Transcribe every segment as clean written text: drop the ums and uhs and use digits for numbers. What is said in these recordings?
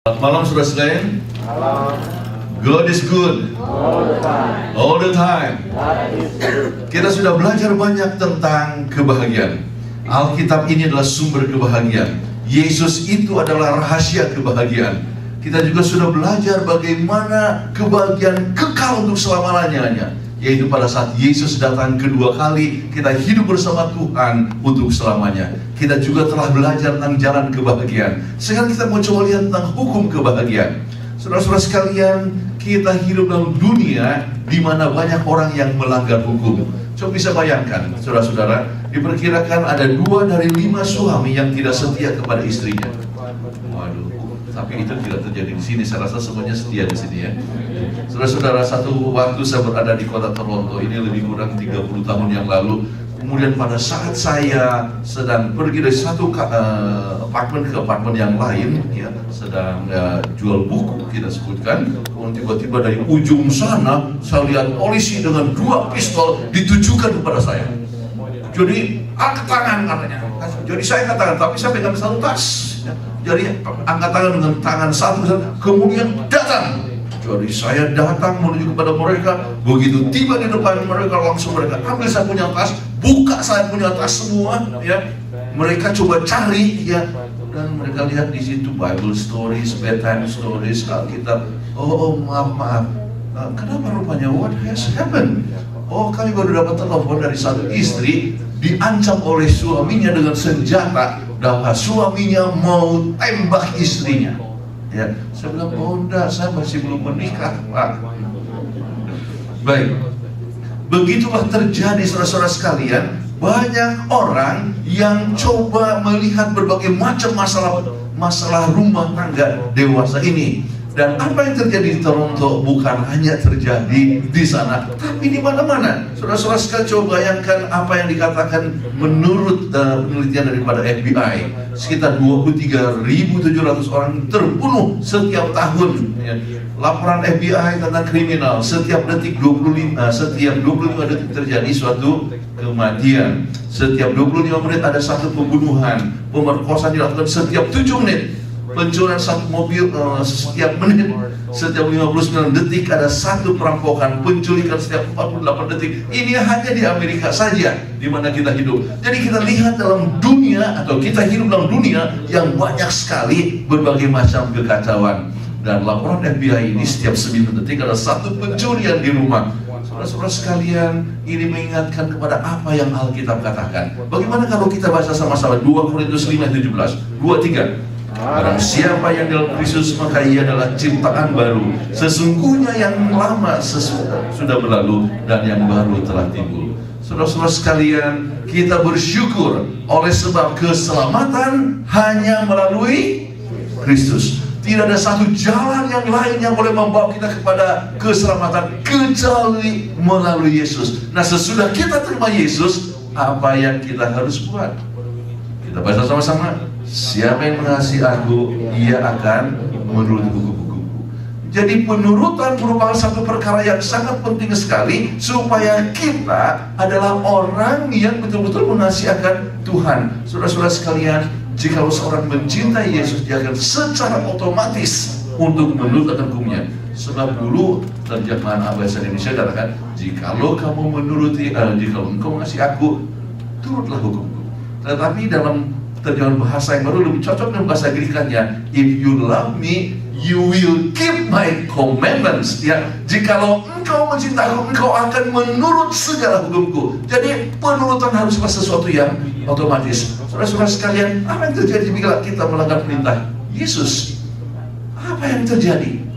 Selamat malam saudara sekalian. God is good all the time. Kita sudah belajar banyak tentang kebahagiaan. Alkitab ini adalah sumber kebahagiaan. Yesus itu adalah rahasia kebahagiaan. Kita juga sudah belajar bagaimana kebahagiaan kekal untuk selama-lamanya, yaitu pada saat Yesus datang kedua kali, kita hidup bersama Tuhan untuk selamanya. Kita juga telah belajar tentang jalan kebahagiaan. Sekarang kita mau coba lihat tentang hukum kebahagiaan. Saudara-saudara sekalian, kita hidup dalam dunia di mana banyak orang yang melanggar hukum. Coba bisa bayangkan, saudara-saudara, diperkirakan ada 2 dari 5 suami yang tidak setia kepada istrinya. Waduh, tapi itu tidak terjadi di sini. Saya rasa semuanya setia di sini ya. Saudara-saudara, satu waktu saya berada di kota Toronto, ini lebih kurang 30 tahun yang lalu. Kemudian pada saat saya sedang pergi dari satu apartemen ke apartemen yang lain, ya, sedang jual buku kita sebutkan, kemudian tiba-tiba dari ujung sana saya lihat polisi dengan 2 pistol ditujukan kepada saya. Jadi angkat tangan katanya. Jadi saya angkat tangan, tapi saya pegang satu tas. Ya. Jadi angkat tangan dengan tangan satu, kemudian datang. Jadi saya datang menuju kepada mereka. Begitu tiba di depan mereka, langsung mereka ambil saya punya tas, buka saya punya tas semua. Ya, mereka coba cari, ya, dan mereka lihat di situ Bible stories, bedtime stories, Alkitab. Oh maaf. Kenapa rupanya? What has happened? Oh, kami baru dapat telepon dari satu istri diancam oleh suaminya dengan senjata bahwa suaminya mau tembak istrinya. Ya, saya bilang, oh enggak, saya masih belum menikah, Pak. Baik, begitulah terjadi, saudara-saudara sekalian. Banyak orang yang coba melihat berbagai macam masalah rumah tangga dewasa ini. Dan apa yang terjadi di Toronto bukan hanya terjadi di sana, tapi di mana-mana. Saudara-saudara sekalian, coba bayangkan apa yang dikatakan menurut penelitian daripada FBI. Sekitar 23.700 orang terbunuh setiap tahun. Ya. Laporan FBI tentang kriminal, setiap 25 detik terjadi suatu kematian. Setiap 25 menit ada satu pembunuhan. Pemerkosaan dilakukan setiap 7 menit. Pencurian satu mobil setiap menit. Setiap 59 detik ada satu perampokan. Penculikan setiap 48 detik. Ini hanya di Amerika saja di mana kita hidup. Jadi kita lihat dalam dunia, atau kita hidup dalam dunia yang banyak sekali berbagai macam kekacauan. Dan laporan FBI ini setiap 9 detik ada satu pencurian di rumah. Saudara-saudara sekalian, ini mengingatkan kepada apa yang Alkitab katakan. Bagaimana kalau kita baca sama-sama 2 Korintus 5:17, 2-3. Barang siapa yang dalam Kristus, maka ia adalah ciptaan baru. Sesungguhnya yang lama sudah berlalu dan yang baru telah timbul. Saudara-saudara sekalian, kita bersyukur oleh sebab keselamatan hanya melalui Kristus. Tidak ada satu jalan yang lain yang boleh membawa kita kepada keselamatan kecuali melalui Yesus. Nah, sesudah kita terima Yesus, apa yang kita harus buat? Kita baca sama-sama. Siapa yang mengasihi aku, ia akan menuruti hukum-hukumku. Jadi penurutan merupakan satu perkara yang sangat penting sekali, supaya kita adalah orang yang betul-betul mengasihi akan Tuhan. Saudara-saudara sekalian, jika seorang mencintai Yesus, dia akan secara otomatis untuk menurut akan hukumnya. Sebab dulu terjemahan bahasa Indonesia katakan, jikalau kamu menuruti, jikalau engkau mengasihi aku, turutlah hukumku. Tetapi dalam terjemahan bahasa yang baru lebih cocok dengan bahasa Greek-nya, if you love me, you will keep my commandments. Ya, jikalau engkau mencintai, engkau akan menurut segala hukumku. Jadi penurutan haruslah sesuatu yang otomatis. Saudara-saudara sekalian, apa yang terjadi bila kita melanggar perintah Yesus? Apa yang terjadi?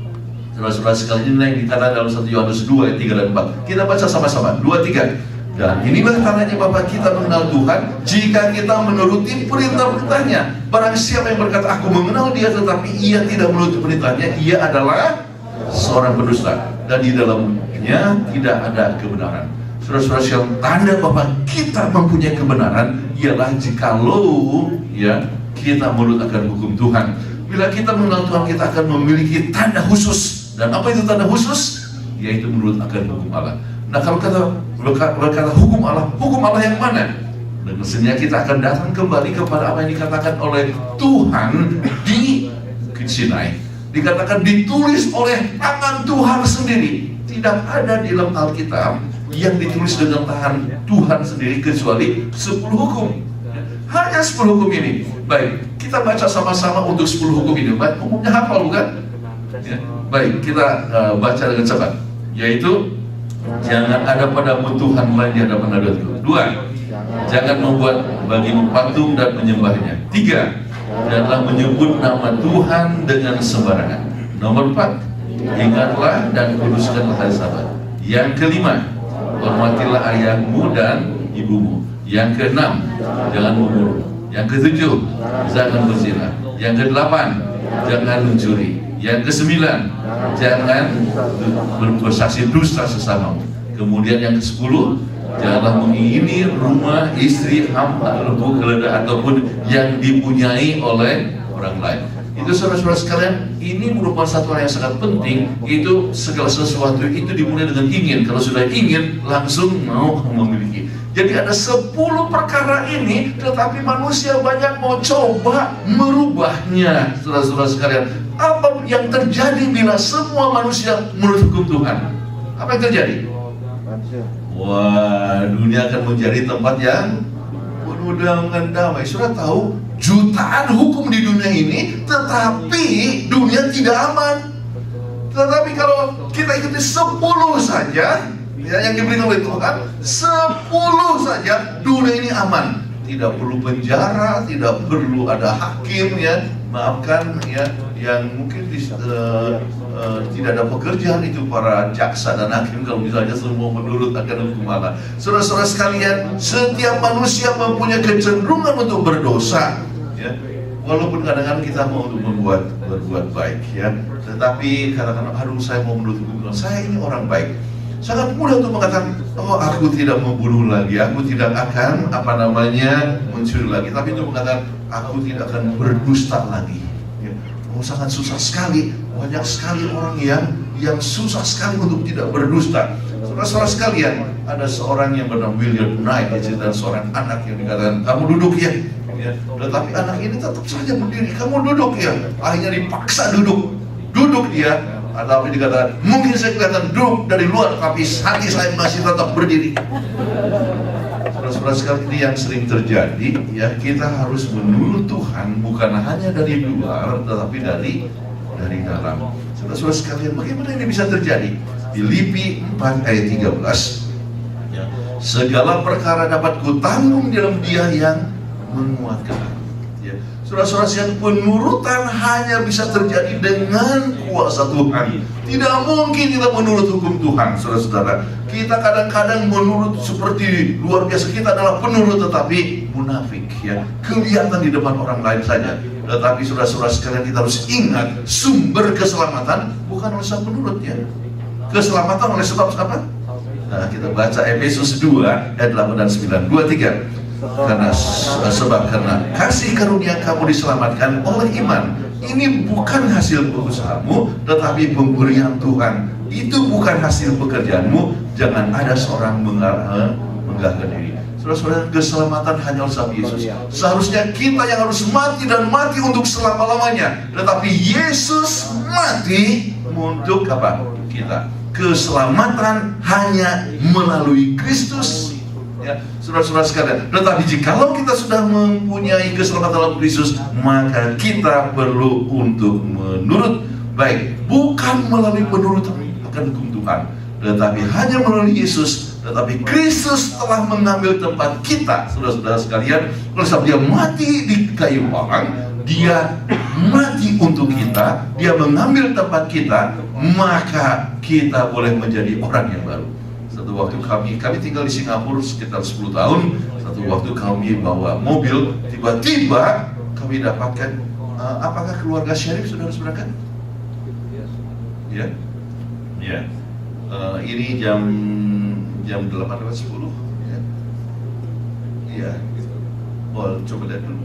Saudara-saudara sekalian, ini yang dikatakan dalam 1 Yohanes 2 ayat 3 dan 4. Kita baca sama-sama, 2-3. Dan inilah tandanya bahwa kita mengenal Tuhan, jika kita menuruti perintah-perintahnya. Barang siapa yang berkata, aku mengenal dia, tetapi ia tidak menuruti perintahnya, ia adalah seorang pendusta, dan di dalamnya tidak ada kebenaran. Saudara-saudara sekalian, tanda bahwa kita mempunyai kebenaran ialah jikalau, ya, kita menurut akan hukum Tuhan. Bila kita mengenal Tuhan, kita akan memiliki tanda khusus. Dan apa itu tanda khusus? Yaitu menurut akan hukum Allah. Nah, kalau berkata hukum Allah yang mana? Dan mestinya kita akan datang kembali kepada apa yang dikatakan oleh Tuhan di Sinai. dikatakan ditulis oleh tangan Tuhan sendiri. Tidak ada di dalam Alkitab yang ditulis dengan tangan Tuhan sendiri kecuali 10 hukum. Hanya 10 hukum ini. Baik, kita baca sama-sama untuk 10 hukum ini. Baik, umumnya hafal bukan? Ya. Baik, kita baca dengan cepat. Yaitu, jangan ada padamu Tuhan lain di hadapan hadiratku. 2, jangan membuat bagimu patung dan menyembahnya. 3, janganlah menyebut nama Tuhan dengan sembarangan. Nomor 4, ingatlah dan kuduskanlah hari Sabat. Yang kelima, hormatilah ayahmu dan ibumu. Yang keenam, jangan membunuh. Yang ketujuh, jangan berzina. Yang kedelapan, jangan mencuri. Yang kesembilan, jangan bersaksi dusta sesamamu. Kemudian yang ke-10, janganlah mengingini rumah, istri, hamba, lembu, keledai ataupun yang dipunyai oleh orang lain. Itu saudara-saudara sekalian, ini merupakan satu hal yang sangat penting. Itu segala sesuatu itu dimulai dengan ingin. Kalau sudah ingin, langsung mau memiliki. Jadi ada 10 perkara ini, tetapi manusia banyak mau coba merubahnya. Saudara-saudara sekalian, apa yang terjadi bila semua manusia menurut hukum Tuhan? Apa yang terjadi? Wah, dunia akan menjadi tempat yang penuh dengan damai. Sudah tahu, jutaan hukum di dunia ini, tetapi dunia tidak aman. Tetapi kalau kita ikuti 10 saja, ya, yang diberikan oleh Tuhan, 10 saja, dunia ini aman. Tidak perlu penjara, tidak perlu ada hakim, ya. Maafkan, ya, yang mungkin tidak ada pekerjaan itu para jaksa dan hakim kalau misalnya semua menurut akan hukum Allah. Saudara-saudara sekalian, setiap manusia mempunyai kecenderungan untuk berdosa, ya. Walaupun kadang-kadang kita mau untuk berbuat baik, ya. Tetapi kadang-kadang, aduh, saya mau menurut hukum Tuhan, saya ini orang baik. Sangat mudah untuk mengatakan, oh, aku tidak membunuh lagi, aku tidak akan mencuri lagi. Tapi untuk mengatakan, aku tidak akan berdusta lagi. Ya. Oh, sangat susah sekali. Banyak sekali orang yang susah sekali untuk tidak berdusta. Saudara-saudara sekalian, ada seorang yang bernama William Knight, dan seorang anak yang dikatakan, kamu duduk ya. Ya. Tetapi anak ini tetap saja berdiri, kamu duduk ya. Akhirnya dipaksa duduk dia. Tapi dikatakan, mungkin saya kelihatan duduk dari luar, tapi hati saya masih tetap berdiri. Saudara-saudara sekalian, ini yang sering terjadi, ya. Kita harus menurut Tuhan bukan hanya dari luar, tetapi dari dalam. Saudara-saudara sekalian, bagaimana ini bisa terjadi? Filipi 4 ayat 13, ya. Segala perkara dapat kutanggung dalam Dia yang menguatkan aku. Ya. Saudara-saudara sekalian, penurutan hanya bisa terjadi dengan kuasa Tuhan. Tidak mungkin kita menurut hukum Tuhan, saudara-saudara. Kita kadang-kadang menurut seperti luar biasa, kita adalah penurut tetapi munafik, ya. Kelihatan di depan orang lain saja. Tetapi saudara-saudara sekalian, kita harus ingat, sumber keselamatan bukan oleh sang penurut, ya. Keselamatan oleh sebab apa? Nah, kita baca Efesus 2 ayat 8 dan 9. 2, 3. Karena kasih karunia kamu diselamatkan oleh iman. Ini bukan hasil usahamu, tetapi pemberian Tuhan. Itu bukan hasil pekerjaanmu. Jangan ada seorang menggahkan diri. Saudara-saudara, keselamatan hanya oleh sebab Yesus. Seharusnya kita yang harus mati dan mati untuk selama-lamanya. Tetapi Yesus mati untuk apa? Kita. Keselamatan hanya melalui Kristus. Ya, saudara-saudara sekalian. Tetapi jikalau kita sudah mempunyai keselamatan dalam Kristus, maka kita perlu untuk menurut. Baik, bukan melalui penurutan akan hukum Tuhan, tetapi hanya melalui Yesus. Tetapi Kristus telah mengambil tempat kita, saudara-saudara sekalian. Oleh sebab Dia mati di kayu panggang, Dia mati untuk kita, Dia mengambil tempat kita, maka kita boleh menjadi orang yang baru. Satu waktu kami tinggal di Singapura sekitar 10 tahun. Satu waktu kami bawa mobil, tiba-tiba kami dapatkan, apakah keluarga Syarif saudara-saudara kan? Ya, ya. Ini jam 8:10. Ya. Iya. Oh, coba lihat dulu.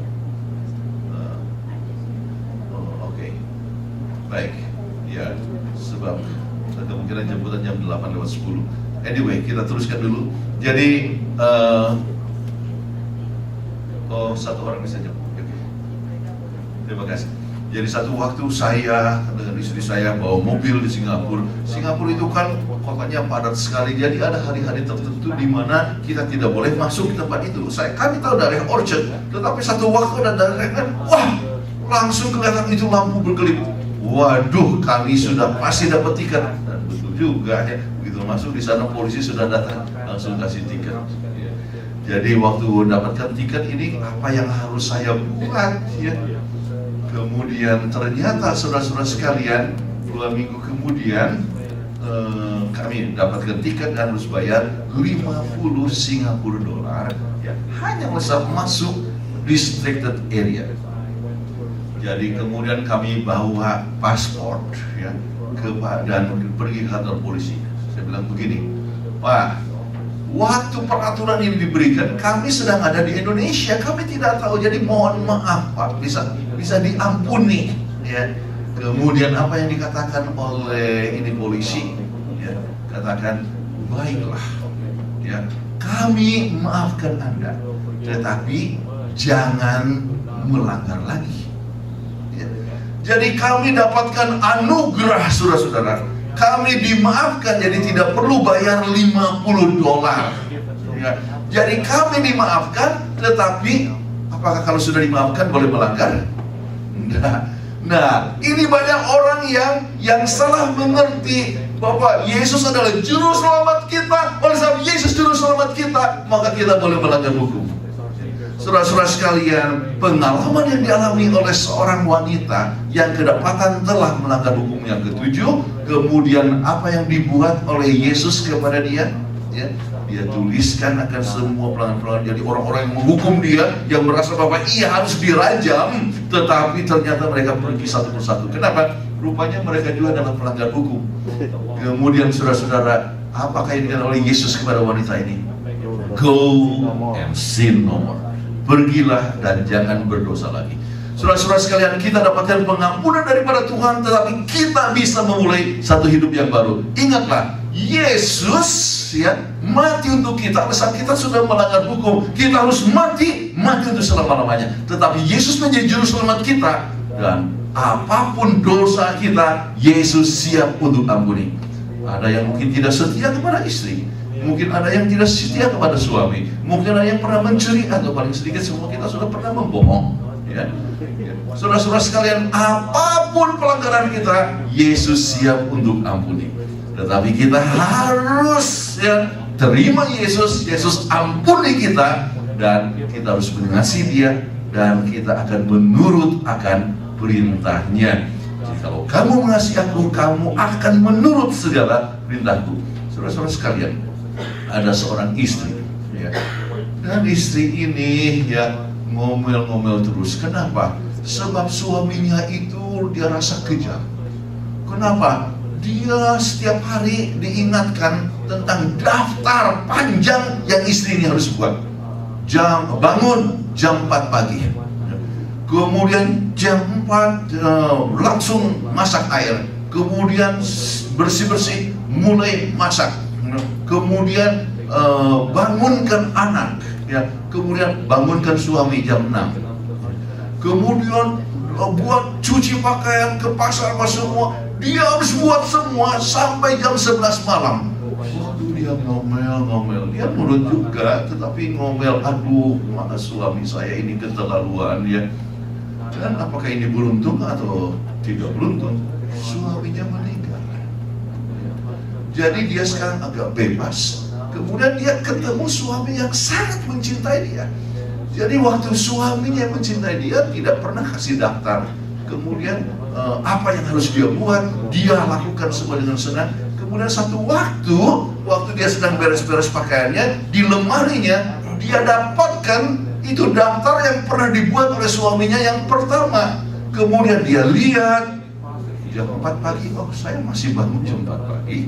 Oke. Baik. Ya, sebab kemungkinan jemputan jam 8:10. Anyway, kita teruskan dulu. Jadi, satu orang bisa jemput. Okay. Terima kasih. Jadi satu waktu saya dengan istri saya bawa mobil di Singapura. Singapura itu kan kotanya padat sekali. Jadi ada hari-hari tertentu di mana kita tidak boleh masuk ke tempat itu. Kami tahu daerah Orchard, tetapi satu waktu ada daerah, wah, langsung kelihatan itu lampu berkelip. Waduh, kami sudah pasti dapat tiket. Dan betul juga ya, begitu masuk di sana polisi sudah datang langsung kasih tiket. Jadi waktu mendapatkan tiket ini, apa yang harus saya buat ya? Kemudian ternyata saudara-saudara sekalian, 2 minggu kemudian kami dapatkan tiket dan harus bayar 50 Singapura dolar ya, hanya bisa masuk restricted area. Jadi kemudian kami bawa paspor ya, dan pergi ke kantor polisi. Saya bilang begini, Pak, waktu peraturan ini diberikan, kami sedang ada di Indonesia, kami tidak tahu, jadi mohon maaf Pak, bisa diampuni ya. Kemudian apa yang dikatakan oleh ini polisi ya, katakan baiklah ya, kami maafkan Anda, tetapi jangan melanggar lagi ya. Jadi kami dapatkan anugerah saudara-saudara, kami dimaafkan, jadi tidak perlu bayar 50 dolar ya. Jadi kami dimaafkan, tetapi apakah kalau sudah dimaafkan boleh melanggar? Nah, ini banyak orang yang salah mengerti bahwa Yesus adalah juru selamat kita. Oleh sebab Yesus juru selamat kita, maka kita boleh melanggar hukum. Saudara-saudara sekalian, pengalaman yang dialami oleh seorang wanita yang kedapatan telah melanggar hukum yang ketujuh, kemudian apa yang dibuat oleh Yesus kepada dia ya, dia tuliskan akan semua pelanggaran. Jadi orang-orang yang menghukum dia, yang merasa bahwa ia harus dirajam, tetapi ternyata mereka pergi satu persatu. Kenapa? Rupanya mereka juga adalah pelanggar hukum. Kemudian saudara-saudara, apakah yang dikatakan oleh Yesus kepada wanita ini? Go and sin no more. Pergilah dan jangan berdosa lagi. Saudara-saudara sekalian, kita dapatkan pengampunan daripada Tuhan, tetapi kita bisa memulai satu hidup yang baru. Ingatlah, Yesus ya mati untuk kita. Saat kita sudah melanggar hukum, kita harus mati untuk selama-lamanya. Tetapi Yesus menjadi juru selamat kita, dan apapun dosa kita, Yesus siap untuk ampuni. Ada yang mungkin tidak setia kepada istri, mungkin ada yang tidak setia kepada suami, mungkin ada yang pernah mencuri, atau paling sedikit semua kita sudah pernah membohong ya. Saudara-saudara sekalian, apapun pelanggaran kita, Yesus siap untuk ampuni. Tetapi kita harus ya terima Yesus, Yesus ampuni kita, dan kita harus mengasihi Dia, dan kita akan menurut akan perintahnya. Jadi kalau kamu mengasihi aku, kamu akan menurut segala perintahku. Saudara-saudara sekalian, ada seorang istri ya, dan istri ini ya ngomel-ngomel terus. Kenapa? Sebab suaminya itu dia rasa kejam. Kenapa? Dia setiap hari diingatkan tentang daftar panjang yang istri ini harus buat. Bangun jam 4 pagi, kemudian jam 4 langsung masak air, kemudian bersih-bersih mulai masak, kemudian bangunkan anak ya, kemudian bangunkan suami jam 6, kemudian buat cuci pakaian, ke pasar apa semua, dia harus buat semua sampai jam 11 malam. Waduh, dia ngomel-ngomel, dia nurut juga, tetapi ngomel, aduh, mana suami saya ini keterlaluan ya. Dan apakah ini beruntung atau tidak beruntung? Suaminya meninggal. Jadi dia sekarang agak bebas. Kemudian dia ketemu suami yang sangat mencintai dia. Jadi waktu suaminya mencintai dia, tidak pernah kasih daftar. Kemudian apa yang harus dia buat, dia lakukan semua dengan senang. Kemudian satu waktu dia sedang beres-beres pakaiannya, di lemarinya dia dapatkan itu daftar yang pernah dibuat oleh suaminya yang pertama. Kemudian dia lihat jam 4 pagi, oh saya masih bangun jam 4 pagi.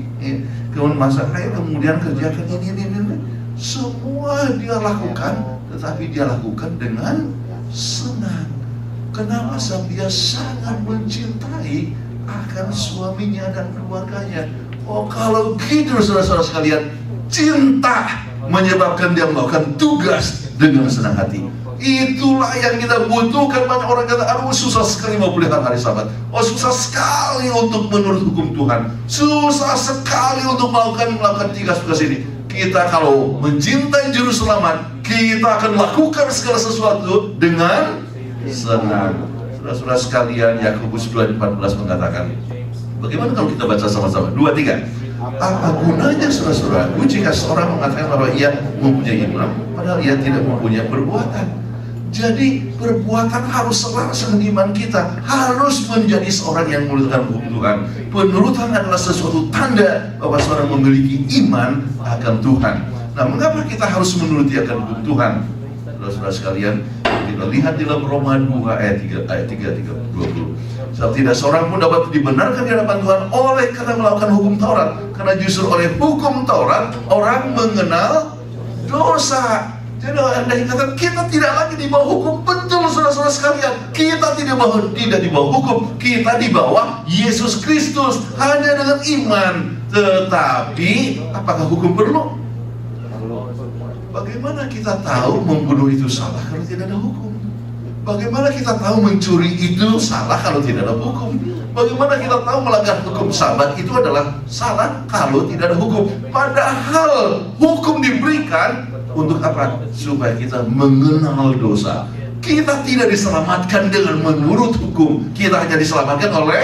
Kemudian masak air, kemudian kerjakan ini. Semua dia lakukan, tetapi dia lakukan dengan senang. Kenapa? Sebab dia sangat mencintai akan suaminya dan keluarganya. Oh, kalau gitu saudara-saudara sekalian, cinta menyebabkan dia melakukan tugas dengan senang hati. Itulah yang kita butuhkan. Banyak orang kata, aduh susah sekali mau pelihara hari Sabat. Oh, susah sekali untuk menurut hukum Tuhan. Susah sekali untuk melakukan tugas-tugas ini. Kita kalau mencintai Juru Selamat, kita akan lakukan segala sesuatu dengan senang. Saudara-saudara sekalian, Yakobus 2:14 mengatakan, bagaimana kalau kita baca sama-sama? 2, 3. Apa gunanya saudara-saudaraku jika seorang mengatakan bahwa ia mempunyai iman, padahal ia tidak mempunyai perbuatan? Jadi perbuatan harus selaras dengan iman kita. Harus menjadi seorang yang menurutkan hukum Tuhan. Penurutan adalah sesuatu tanda bahwa seorang memiliki iman akan Tuhan. Nah, mengapa kita harus menuruti akan hukum Tuhan? Saudara-saudara sekalian, kita lihat di dalam Roma 2 ayat 3, 20. Sebab tidak seorang pun dapat dibenarkan di hadapan Tuhan oleh karena melakukan hukum Taurat. Karena justru oleh hukum Taurat orang mengenal dosa. Jadi Anda katakan kita tidak lagi di bawah hukum. Betul saudara-saudara sekalian, kita tidak di bawah hukum. Kita di bawah Yesus Kristus hanya dengan iman. Tetapi apakah hukum perlu? Bagaimana kita tahu membunuh itu salah kalau tidak ada hukum? Bagaimana kita tahu mencuri itu salah kalau tidak ada hukum? Bagaimana kita tahu melanggar hukum Sabat itu adalah salah kalau tidak ada hukum? Padahal hukum diberikan untuk apa? Supaya kita mengenal dosa. Kita tidak diselamatkan dengan menurut hukum. Kita hanya diselamatkan oleh